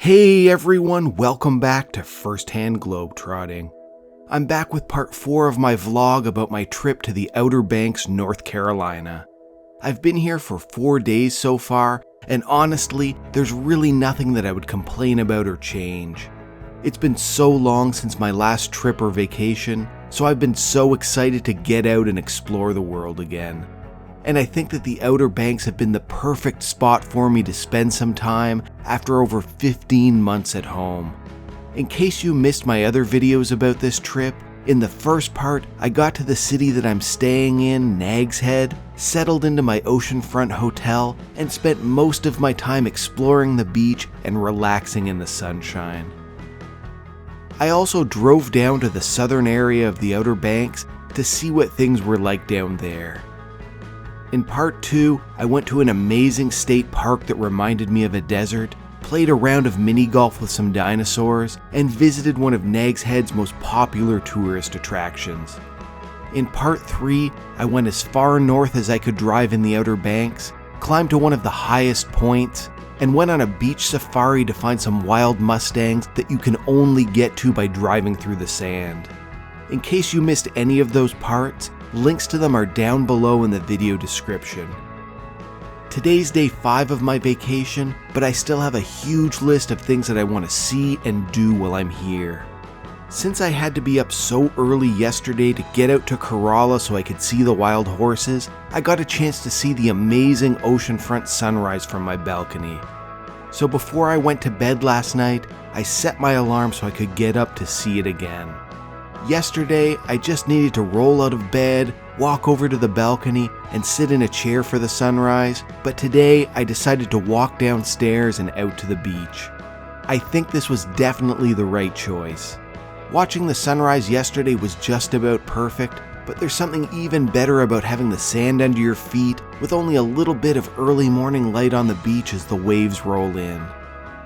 Hey everyone, welcome back to Firsthand Globetrotting. I'm back with part 4 of my vlog about my trip to the Outer Banks, North Carolina. I've been here for 4 days so far, and honestly, there's really nothing that I would complain about or change. It's been so long since my last trip or vacation, so I've been so excited to get out and explore the world again. And I think that the Outer Banks have been the perfect spot for me to spend some time after over 15 months at home. In case you missed my other videos about this trip, in the first part, I got to the city that I'm staying in, Nags Head, settled into my oceanfront hotel, and spent most of my time exploring the beach and relaxing in the sunshine. I also drove down to the southern area of the Outer Banks to see what things were like down there. In part 2, I went to an amazing state park that reminded me of a desert, played a round of Minigolf with some dinosaurs, and visited one of Nags Head's most popular tourist attractions. In part 3, I went as far north as I could drive in the Outer Banks, climbed to one of the highest points, and went on a beach safari to find some wild mustangs that you can only get to by driving through the sand. In case you missed any of those parts, links to them are down below in the video description. Today's day 5 of my vacation, but I still have a huge list of things that I want to see and do while I'm here. Since I had to be up so early yesterday to get out to Corolla so I could see the wild horses, I got a chance to see the amazing oceanfront sunrise from my balcony. So before I went to bed last night, I set my alarm so I could get up to see it again. Yesterday, I just needed to roll out of bed, walk over to the balcony, and sit in a chair for the sunrise, but today I decided to walk downstairs and out to the beach. I think this was definitely the right choice. Watching the sunrise yesterday was just about perfect, but there's something even better about having the sand under your feet with only a little bit of early morning light on the beach as the waves roll in.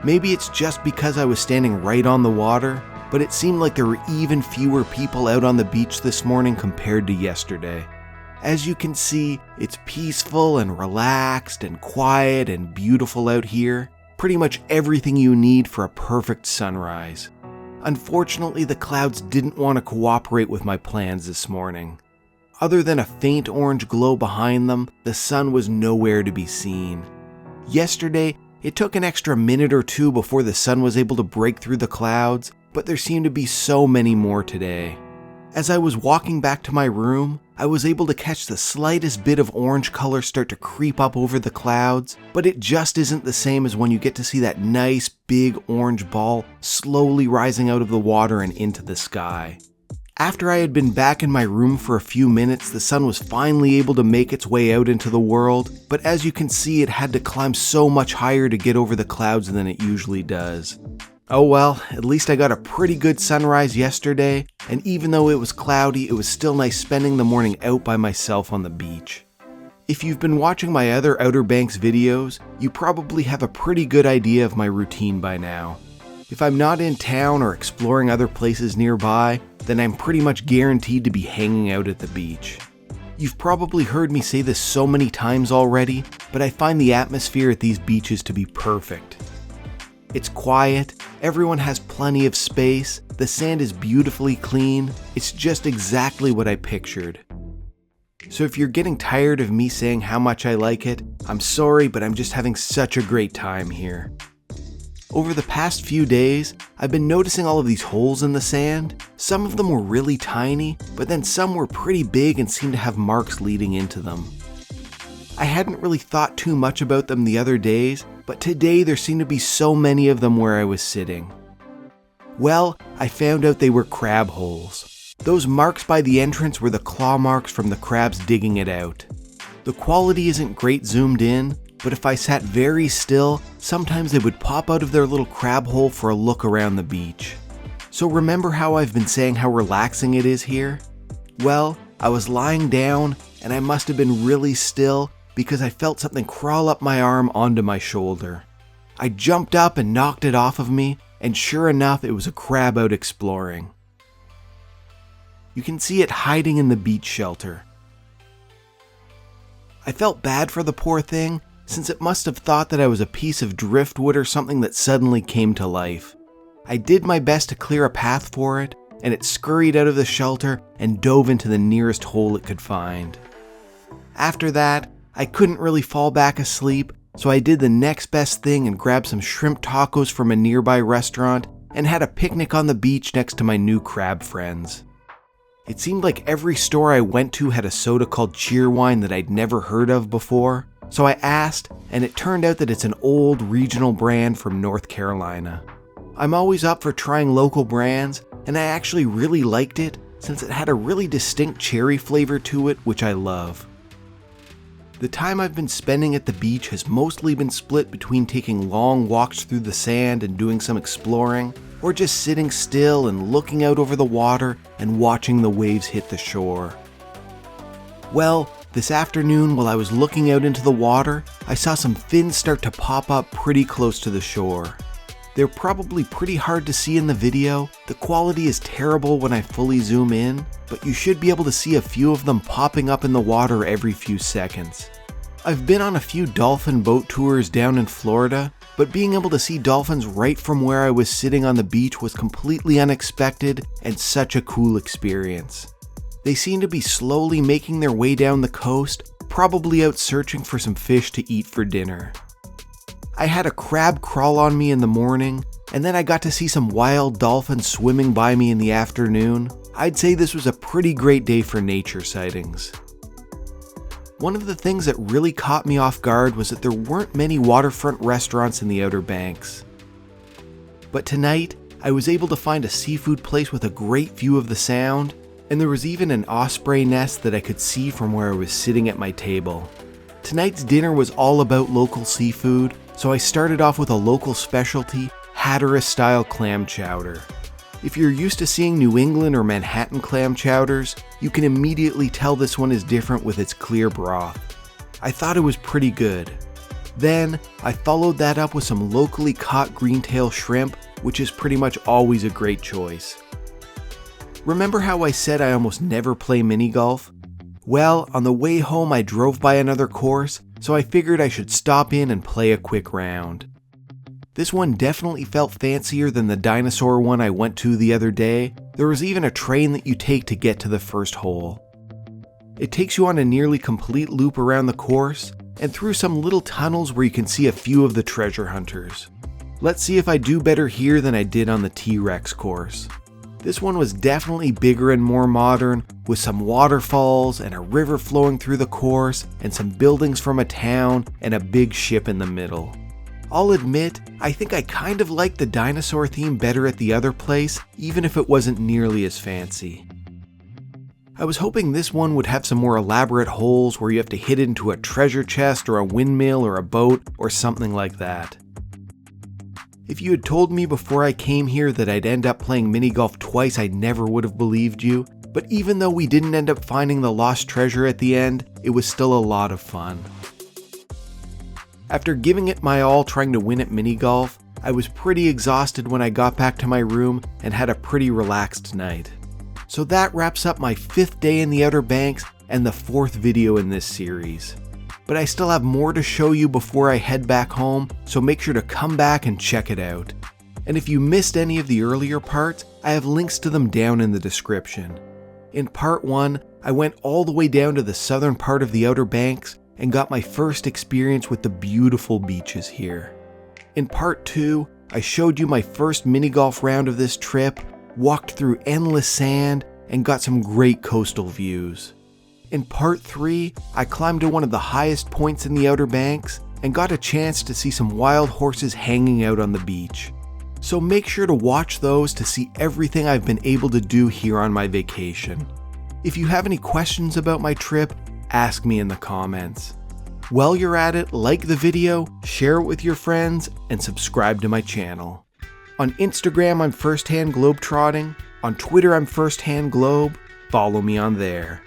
Maybe it's just because I was standing right on the water, but it seemed like there were even fewer people out on the beach this morning compared to yesterday. As you can see, it's peaceful and relaxed and quiet and beautiful out here. Pretty much everything you need for a perfect sunrise. Unfortunately, the clouds didn't want to cooperate with my plans this morning. Other than a faint orange glow behind them, the sun was nowhere to be seen. Yesterday, it took an extra minute or two before the sun was able to break through the clouds, but there seemed to be so many more today. As I was walking back to my room, I was able to catch the slightest bit of orange color start to creep up over the clouds, but it just isn't the same as when you get to see that nice big orange ball slowly rising out of the water and into the sky. After I had been back in my room for a few minutes, the sun was finally able to make its way out into the world, but as you can see, it had to climb so much higher to get over the clouds than it usually does. Oh well, at least I got a pretty good sunrise yesterday, and even though it was cloudy, it was still nice spending the morning out by myself on the beach. If you've been watching my other Outer Banks videos, you probably have a pretty good idea of my routine by now. If I'm not in town or exploring other places nearby, then I'm pretty much guaranteed to be hanging out at the beach. You've probably heard me say this so many times already, but I find the atmosphere at these beaches to be perfect. It's quiet, everyone has plenty of space, the sand is beautifully clean, it's just exactly what I pictured. So if you're getting tired of me saying how much I like it, I'm sorry, but I'm just having such a great time here. Over the past few days, I've been noticing all of these holes in the sand. Some of them were really tiny, but then some were pretty big and seemed to have marks leading into them. I hadn't really thought too much about them the other days, but today there seemed to be so many of them where I was sitting. Well, I found out they were crab holes. Those marks by the entrance were the claw marks from the crabs digging it out. The quality isn't great zoomed in, but if I sat very still, sometimes they would pop out of their little crab hole for a look around the beach. So remember how I've been saying how relaxing it is here? Well, I was lying down, and I must have been really still, because I felt something crawl up my arm onto my shoulder. I jumped up and knocked it off of me, and sure enough, it was a crab out exploring. You can see it hiding in the beach shelter. I felt bad for the poor thing, since it must have thought that I was a piece of driftwood or something that suddenly came to life. I did my best to clear a path for it, and it scurried out of the shelter and dove into the nearest hole it could find. After that, I couldn't really fall back asleep, so I did the next best thing and grabbed some shrimp tacos from a nearby restaurant and had a picnic on the beach next to my new crab friends. It seemed like every store I went to had a soda called Cheerwine that I'd never heard of before, so I asked, and it turned out that it's an old regional brand from North Carolina. I'm always up for trying local brands, and I actually really liked it since it had a really distinct cherry flavor to it, which I love. The time I've been spending at the beach has mostly been split between taking long walks through the sand and doing some exploring, or just sitting still and looking out over the water and watching the waves hit the shore. Well, this afternoon while I was looking out into the water, I saw some fins start to pop up pretty close to the shore. They're probably pretty hard to see in the video, the quality is terrible when I fully zoom in, but you should be able to see a few of them popping up in the water every few seconds. I've been on a few dolphin boat tours down in Florida, but being able to see dolphins right from where I was sitting on the beach was completely unexpected and such a cool experience. They seem to be slowly making their way down the coast, probably out searching for some fish to eat for dinner. I had a crab crawl on me in the morning, and then I got to see some wild dolphins swimming by me in the afternoon. I'd say this was a pretty great day for nature sightings. One of the things that really caught me off guard was that there weren't many waterfront restaurants in the Outer Banks. But tonight, I was able to find a seafood place with a great view of the Sound, and there was even an osprey nest that I could see from where I was sitting at my table. Tonight's dinner was all about local seafood, so I started off with a local specialty, Hatteras-style Clam Chowder. If you're used to seeing New England or Manhattan clam chowders, you can immediately tell this one is different with its clear broth. I thought it was pretty good. Then, I followed that up with some locally caught greentail shrimp, which is pretty much always a great choice. Remember how I said I almost never play Minigolf? Well, on the way home I drove by another course, so I figured I should stop in and play a quick round. This one definitely felt fancier than the dinosaur one I went to the other day. There was even a train that you take to get to the first hole. It takes you on a nearly complete loop around the course, and through some little tunnels where you can see a few of the treasure hunters. Let's see if I do better here than I did on the T-Rex course. This one was definitely bigger and more modern, with some waterfalls and a river flowing through the course, and some buildings from a town, and a big ship in the middle. I'll admit, I think I kind of liked the dinosaur theme better at the other place, even if it wasn't nearly as fancy. I was hoping this one would have some more elaborate holes where you have to hit into a treasure chest or a windmill or a boat or something like that. If you had told me before I came here that I'd end up playing Minigolf twice, I never would have believed you, but even though we didn't end up finding the lost treasure at the end, it was still a lot of fun. After giving it my all trying to win at Minigolf, I was pretty exhausted when I got back to my room and had a pretty relaxed night. So that wraps up my 5th day in the Outer Banks and the 4th video in this series. But I still have more to show you before I head back home, so make sure to come back and check it out. And if you missed any of the earlier parts, I have links to them down in the description. In part 1, I went all the way down to the southern part of the Outer Banks and got my first experience with the beautiful beaches here. In part 2, I showed you my first Minigolf round of this trip, walked through endless sand, and got some great coastal views. In part 3, I climbed to one of the highest points in the Outer Banks and got a chance to see some wild horses hanging out on the beach. So make sure to watch those to see everything I've been able to do here on my vacation. If you have any questions about my trip, ask me in the comments. While you're at it, like the video, share it with your friends, and subscribe to my channel. On Instagram, I'm Firsthand Globetrotting. On Twitter, I'm Firsthand Globe. Follow me on there.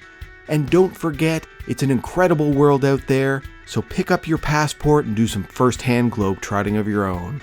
And don't forget, it's an incredible world out there, so pick up your passport and do some firsthand globetrotting of your own.